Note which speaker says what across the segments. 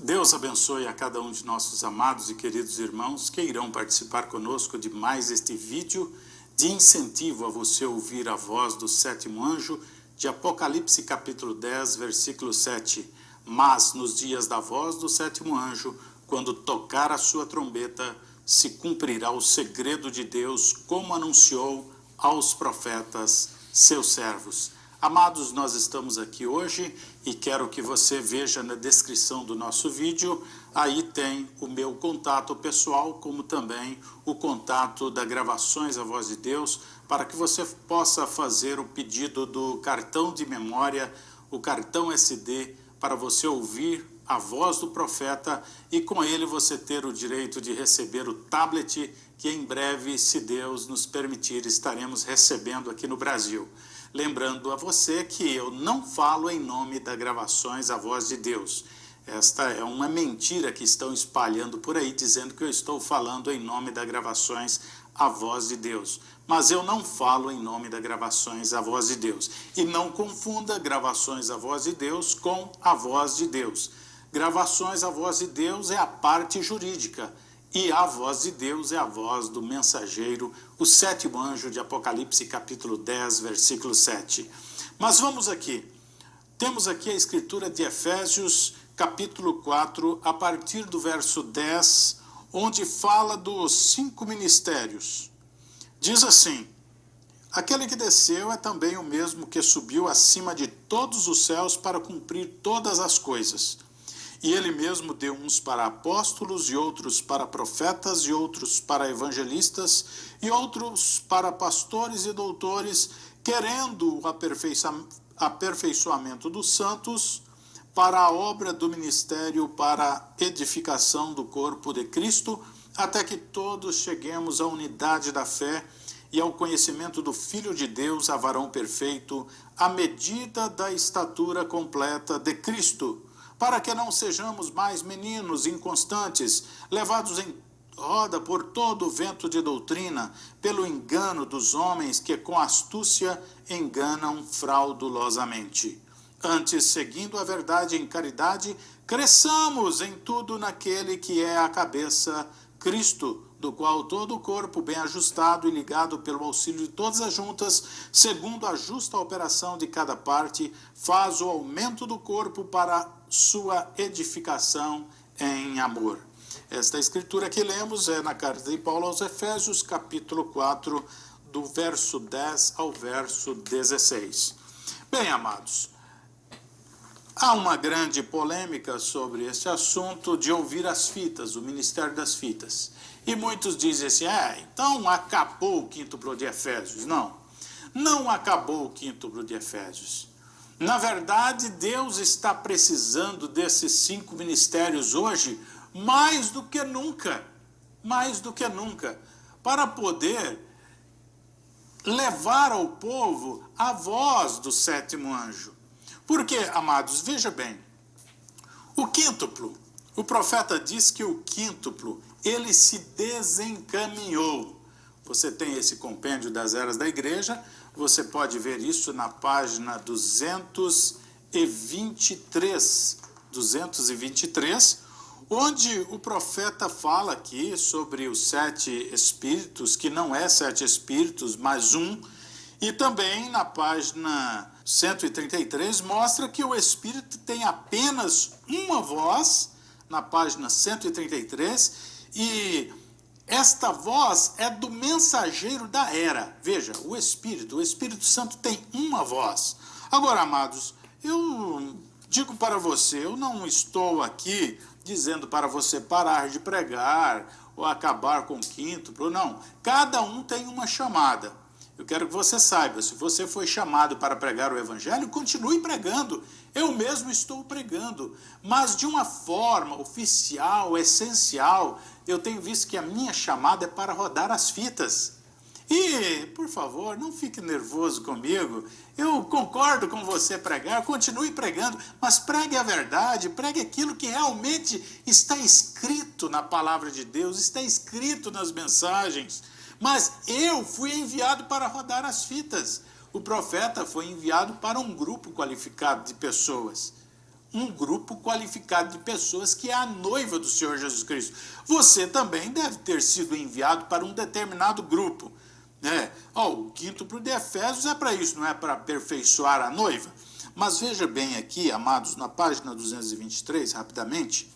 Speaker 1: Deus abençoe a cada um de nossos amados e queridos irmãos que irão participar conosco de mais este vídeo de incentivo a você ouvir a voz do sétimo anjo de Apocalipse capítulo 10, versículo 7. Mas nos dias da voz do sétimo anjo, quando tocar a sua trombeta, se cumprirá o segredo de Deus, como anunciou aos profetas, seus servos. Amados, nós estamos aqui hoje e quero que você veja na descrição do nosso vídeo, aí tem o meu contato pessoal, como também o contato da Gravações A Voz de Deus, para que você possa fazer o pedido do cartão de memória, o cartão SD, para você ouvir a voz do profeta e com ele você ter o direito de receber o tablet que em breve, se Deus nos permitir, estaremos recebendo aqui no Brasil. Lembrando a você que eu não falo em nome da Gravações A Voz de Deus. Esta é uma mentira que estão espalhando por aí, dizendo que eu estou falando em nome da Gravações A Voz de Deus. Mas eu não falo em nome da Gravações A Voz de Deus. E não confunda Gravações A Voz de Deus com A Voz de Deus. Gravações A Voz de Deus é a parte jurídica. E a voz de Deus é a voz do mensageiro, o sétimo anjo de Apocalipse, capítulo 10, versículo 7. Mas vamos aqui. Temos aqui a escritura de Efésios, capítulo 4, a partir do verso 10, onde fala dos 5 ministérios. Diz assim: aquele que desceu é também o mesmo que subiu acima de todos os céus para cumprir todas as coisas. E ele mesmo deu uns para apóstolos, e outros para profetas, e outros para evangelistas, e outros para pastores e doutores, querendo o aperfeiçoamento dos santos, para a obra do ministério, para a edificação do corpo de Cristo, até que todos cheguemos à unidade da fé e ao conhecimento do Filho de Deus, a varão perfeito, à medida da estatura completa de Cristo, para que não sejamos mais meninos inconstantes, levados em roda por todo o vento de doutrina, pelo engano dos homens que com astúcia enganam fraudulosamente. Antes, seguindo a verdade em caridade, cresçamos em tudo naquele que é a cabeça, Cristo, do qual todo o corpo, bem ajustado e ligado pelo auxílio de todas as juntas, segundo a justa operação de cada parte, faz o aumento do corpo para sua edificação em amor. Esta escritura que lemos é na carta de Paulo aos Efésios, capítulo 4, do verso 10 ao verso 16. Bem, amados, há uma grande polêmica sobre este assunto de ouvir as fitas, o ministério das fitas. E muitos dizem assim, então acabou o quíntuplo de Efésios. Não, não acabou o quíntuplo de Efésios. Na verdade, Deus está precisando desses 5 ministérios hoje mais do que nunca, para poder levar ao povo a voz do sétimo anjo. Porque, amados, veja bem, o quíntuplo, o profeta diz que o quíntuplo, ele se desencaminhou. Você tem esse compêndio das eras da igreja, você pode ver isso na página 223, onde o profeta fala aqui sobre os 7 espíritos, que não é 7 espíritos, mas um, e também na página 133 mostra que o espírito tem apenas uma voz, na página 133, e esta voz é do mensageiro da era. Veja, o Espírito Santo tem uma voz. Agora, amados, eu digo para você, eu não estou aqui dizendo para você parar de pregar ou acabar com o quíntuplo, não. Cada um tem uma chamada. Eu quero que você saiba, se você foi chamado para pregar o evangelho, continue pregando. Eu mesmo estou pregando, mas de uma forma oficial, essencial. Eu tenho visto que a minha chamada é para rodar as fitas. E, por favor, não fique nervoso comigo. Eu concordo com você pregar, continue pregando, mas pregue a verdade, pregue aquilo que realmente está escrito na palavra de Deus, está escrito nas mensagens. Mas eu fui enviado para rodar as fitas. O profeta foi enviado para um grupo qualificado de pessoas. um grupo qualificado de pessoas que é a noiva do Senhor Jesus Cristo. Você também deve ter sido enviado para um determinado grupo. O quíntuplo de Efésios é para isso, não é para aperfeiçoar a noiva. Mas veja bem aqui, amados, na página 223, rapidamente,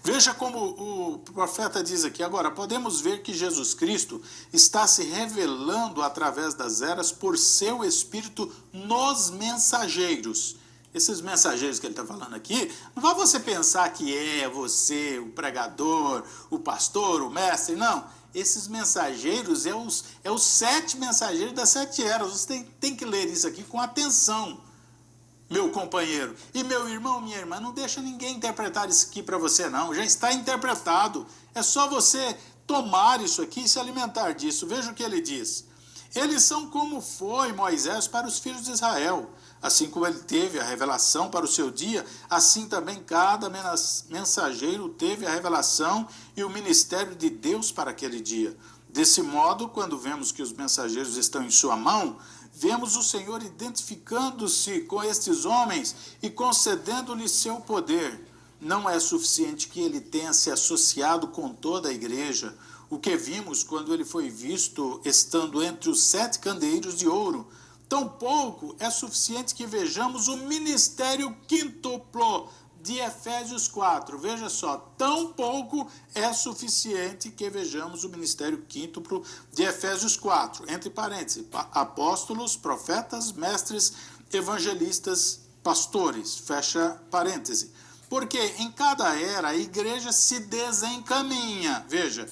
Speaker 1: veja como o profeta diz aqui. Agora, podemos ver que Jesus Cristo está se revelando através das eras por seu Espírito nos mensageiros. Esses mensageiros que ele está falando aqui, não vai você pensar que é você, o pregador, o pastor, o mestre, não. Esses mensageiros é os 7 mensageiros das 7 eras. Você tem que ler isso aqui com atenção, meu companheiro. E meu irmão, minha irmã, não deixa ninguém interpretar isso aqui para você, não. Já está interpretado. É só você tomar isso aqui e se alimentar disso. Veja o que ele diz. Eles são como foi Moisés para os filhos de Israel. Assim como ele teve a revelação para o seu dia, assim também cada mensageiro teve a revelação e o ministério de Deus para aquele dia. Desse modo, quando vemos que os mensageiros estão em sua mão, vemos o Senhor identificando-se com estes homens e concedendo-lhes seu poder. Não é suficiente que ele tenha se associado com toda a igreja, o que vimos quando ele foi visto estando entre os 7 candeeiros de ouro. Tampouco é suficiente que vejamos o ministério quíntuplo de Efésios 4. Veja só, tampouco é suficiente que vejamos o ministério quíntuplo de Efésios 4. Entre parênteses, apóstolos, profetas, mestres, evangelistas, pastores. Fecha parêntese. Porque em cada era a igreja se desencaminha. Veja,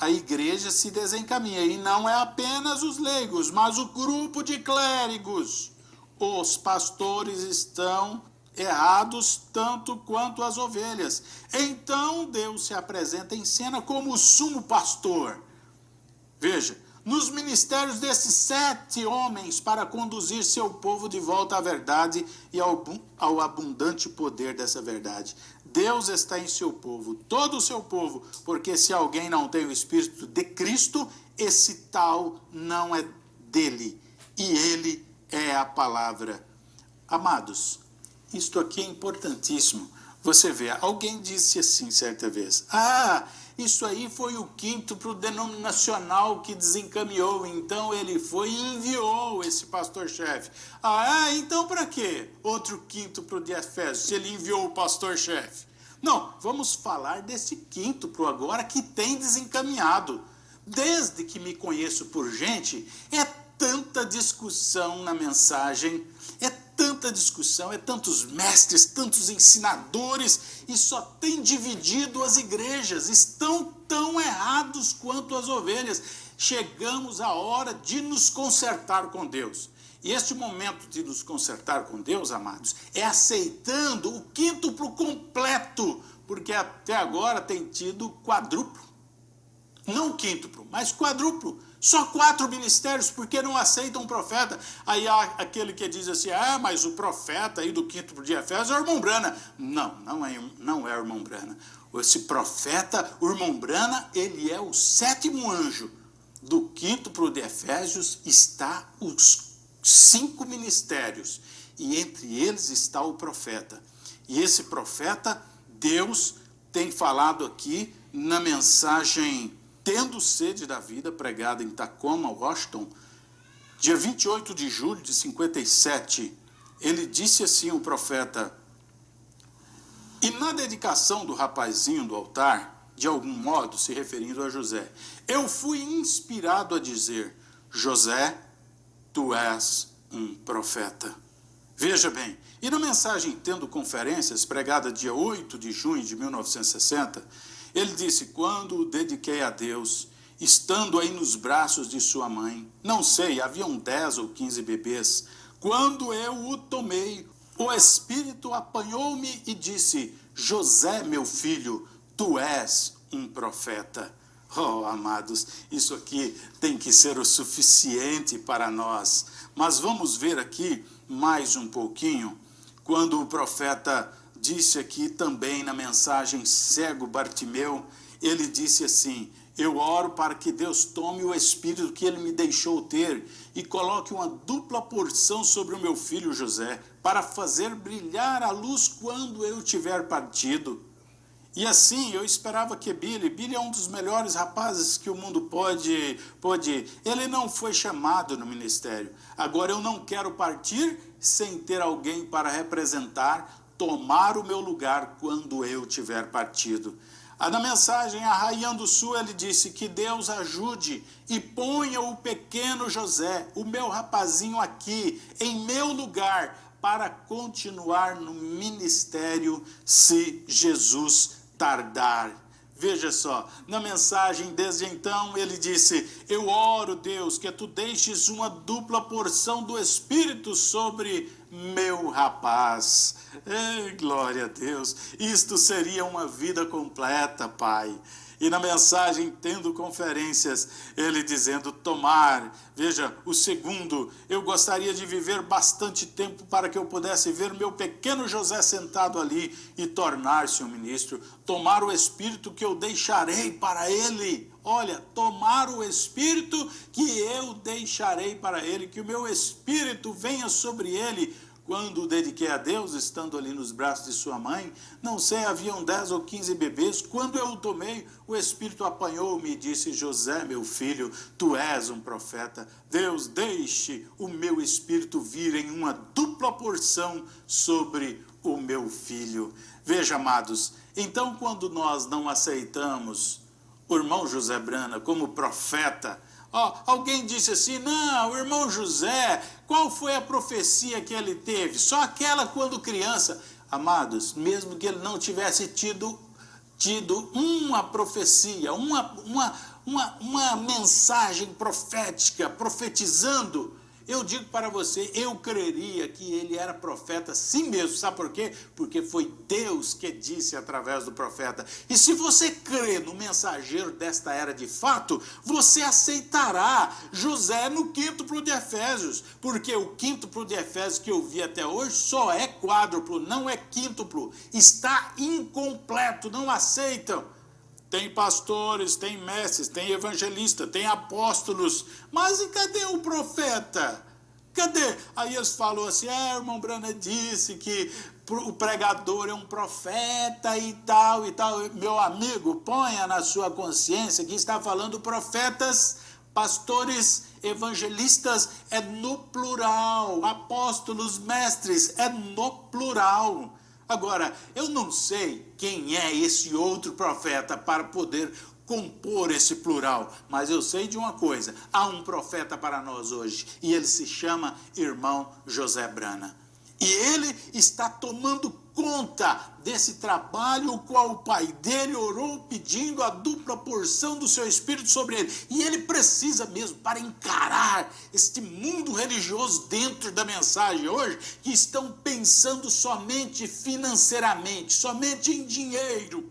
Speaker 1: a igreja se desencaminha, e não é apenas os leigos, mas o grupo de clérigos. Os pastores estão errados tanto quanto as ovelhas. Então Deus se apresenta em cena como o sumo pastor. Veja, nos ministérios desses 7 homens para conduzir seu povo de volta à verdade e ao abundante poder dessa verdade. Deus está em seu povo, todo o seu povo, porque se alguém não tem o Espírito de Cristo, esse tal não é dele, e ele é a palavra. Amados, isto aqui é importantíssimo. Você vê, alguém disse assim certa vez, isso aí foi o quíntuplo denominacional que desencaminhou, então ele foi e enviou esse pastor-chefe. Então para quê? Outro quíntuplo de Efésios, se ele enviou o pastor-chefe. Não, vamos falar desse quíntuplo agora que tem desencaminhado. Desde que me conheço por gente, é tanta discussão na mensagem, é tanta discussão, é tantos mestres, tantos ensinadores, e só tem dividido as igrejas, estão tão errados quanto as ovelhas. Chegamos à hora de nos consertar com Deus. E este momento de nos consertar com Deus, amados, é aceitando o quíntuplo completo, porque até agora tem tido quadruplo. Não quíntuplo, mas quadruplo. Só 4 ministérios, porque não aceitam um profeta. Aí há aquele que diz assim, mas o profeta aí do quíntuplo de Efésios é o irmão Brana. Não é o irmão Brana. Esse profeta, o irmão Brana, ele é o 7º anjo. Do quíntuplo de Efésios está os 5 ministérios. E entre eles está o profeta. E esse profeta, Deus tem falado aqui na mensagem Tendo Sede da Vida, pregada em Tacoma, Washington, dia 28 de julho de 57, ele disse assim, o profeta, e na dedicação do rapazinho do altar, de algum modo se referindo a José, eu fui inspirado a dizer, José, tu és um profeta. Veja bem, e na mensagem Tendo Conferências, pregada dia 8 de junho de 1960, ele disse, quando o dediquei a Deus, estando aí nos braços de sua mãe, não sei, haviam 10 ou 15 bebês, quando eu o tomei, o Espírito apanhou-me e disse, José, meu filho, tu és um profeta. Oh, amados, isso aqui tem que ser o suficiente para nós. Mas vamos ver aqui mais um pouquinho, quando o profeta disse aqui também na mensagem cego Bartimeu, ele disse assim, eu oro para que Deus tome o espírito que ele me deixou ter e coloque uma dupla porção sobre o meu filho José, para fazer brilhar a luz quando eu tiver partido. E assim, eu esperava que Billy é um dos melhores rapazes que o mundo pode ir. Ele não foi chamado no ministério. Agora eu não quero partir sem ter alguém para representar, tomar o meu lugar quando eu tiver partido. Na mensagem Arraiando do Sul, ele disse que Deus ajude e ponha o pequeno José, o meu rapazinho aqui, em meu lugar, para continuar no ministério se Jesus tardar. Veja só, na mensagem desde então ele disse: eu oro, Deus, que tu deixes uma dupla porção do Espírito sobre meu rapaz. Ei, glória a Deus, isto seria uma vida completa, Pai. E na mensagem Tendo Conferências, ele dizendo: tomar, veja, o segundo, eu gostaria de viver bastante tempo para que eu pudesse ver meu pequeno José sentado ali e tornar-se um ministro. Tomar o Espírito que eu deixarei para ele. Olha, tomar o Espírito que eu deixarei para ele, que o meu Espírito venha sobre ele. Quando o dediquei a Deus, estando ali nos braços de sua mãe, não sei, haviam 10 ou 15 bebês. Quando eu o tomei, o Espírito apanhou-me e disse: José, meu filho, tu és um profeta. Deus, deixe o meu Espírito vir em uma dupla porção sobre o meu filho. Veja, amados, então quando nós não aceitamos o irmão José Brana como profeta, alguém disse assim: não, o irmão José, qual foi a profecia que ele teve? Só aquela quando criança. Amados, mesmo que ele não tivesse tido uma profecia, uma mensagem profética, profetizando, eu digo para você, eu creria que ele era profeta sim mesmo. Sabe por quê? Porque foi Deus que disse através do profeta. E se você crê no mensageiro desta era de fato, você aceitará José no quíntuplo de Efésios. Porque o quíntuplo de Efésios que eu vi até hoje só é quádruplo, não é quíntuplo. Está incompleto, não aceitam. Tem pastores, tem mestres, tem evangelistas, tem apóstolos, mas e cadê o profeta? Cadê? Aí eles falam assim: o irmão Brana disse que o pregador é um profeta e tal e tal. Meu amigo, ponha na sua consciência que está falando profetas, pastores, evangelistas, é no plural, apóstolos, mestres, é no plural. Agora, eu não sei quem é esse outro profeta para poder compor esse plural, mas eu sei de uma coisa: há um profeta para nós hoje, e ele se chama irmão José Brana. E ele está tomando conta desse trabalho, o qual o pai dele orou pedindo a dupla porção do seu Espírito sobre ele. E ele precisa mesmo, para encarar este mundo religioso dentro da mensagem hoje, que estão pensando somente financeiramente, somente em dinheiro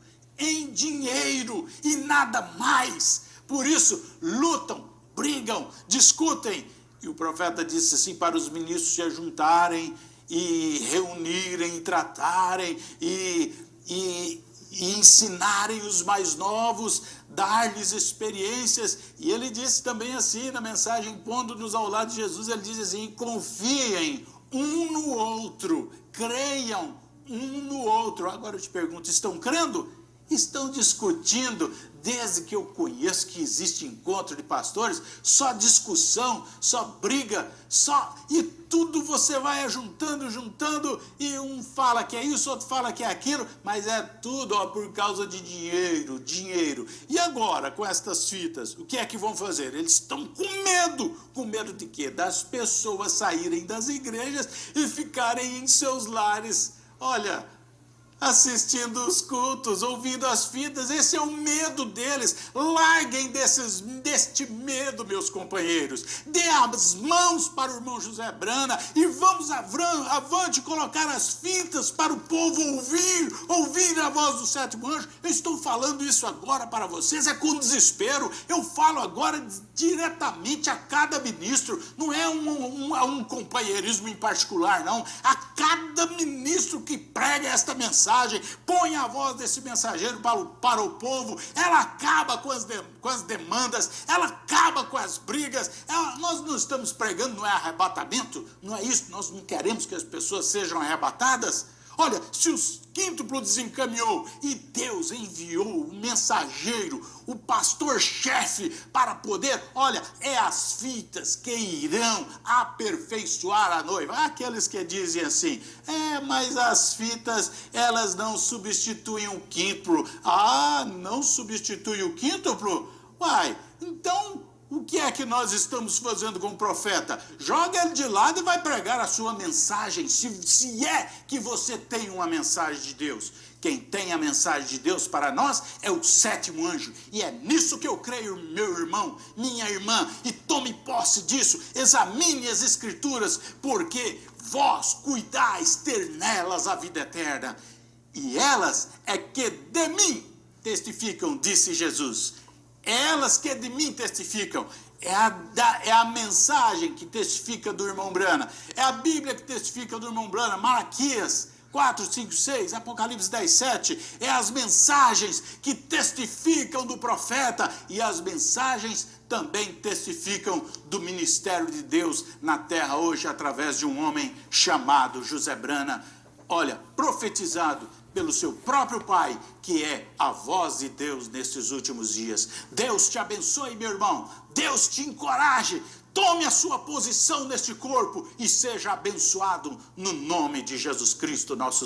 Speaker 1: e nada mais. Por isso, lutam, brigam, discutem. E o profeta disse assim para os ministros se ajuntarem e reunirem, e tratarem e ensinarem os mais novos, dar-lhes experiências. E ele disse também assim na mensagem, pondo-nos ao lado de Jesus, ele diz assim: confiem um no outro, creiam um no outro. Agora eu te pergunto, estão crendo? Estão discutindo? Desde que eu conheço que existe encontro de pastores, só discussão, só briga, e tudo você vai juntando, e um fala que é isso, outro fala que é aquilo, mas é tudo por causa de dinheiro. E agora, com estas fitas, o que é que vão fazer? Eles estão com medo de quê? Das pessoas saírem das igrejas e ficarem em seus lares, assistindo os cultos, ouvindo as fitas. Esse é o medo deles. Larguem deste medo, meus companheiros. Dê as mãos para o irmão José Brana e vamos avante colocar as fitas para o povo ouvir a voz do sétimo anjo. Eu estou falando isso agora para vocês, é com desespero. Eu falo agora diretamente a cada ministro, não é um companheirismo em particular, não. A cada ministro que prega esta mensagem, mensagem, põe a voz desse mensageiro para o povo, ela acaba com as demandas, ela acaba com as brigas. Nós não estamos pregando, não é arrebatamento, não é isso, nós não queremos que as pessoas sejam arrebatadas. Olha, se o quíntuplo desencaminhou e Deus enviou o mensageiro, o pastor-chefe para poder, olha, é as fitas que irão aperfeiçoar a noiva. Aqueles que dizem assim, mas as fitas, elas não substituem o quíntuplo. Não substitui o quíntuplo? Uai, então o que é que nós estamos fazendo com o profeta? Joga ele de lado e vai pregar a sua mensagem, se é que você tem uma mensagem de Deus. Quem tem a mensagem de Deus para nós é o sétimo anjo, e é nisso que eu creio, meu irmão, minha irmã, e tome posse disso, examine as escrituras, porque vós cuidais ter nelas a vida eterna, e elas é que de mim testificam, disse Jesus. Elas que de mim testificam, é a mensagem que testifica do irmão Brana, é a Bíblia que testifica do irmão Brana, Malaquias 4, 5, 6, Apocalipse 10, 7, é as mensagens que testificam do profeta, e as mensagens também testificam do ministério de Deus na terra hoje, através de um homem chamado José Brana, olha, profetizado pelo seu próprio pai, que é a voz de Deus nesses últimos dias. Deus te abençoe, meu irmão. Deus te encoraje. Tome a sua posição neste corpo e seja abençoado no nome de Jesus Cristo, nosso Senhor.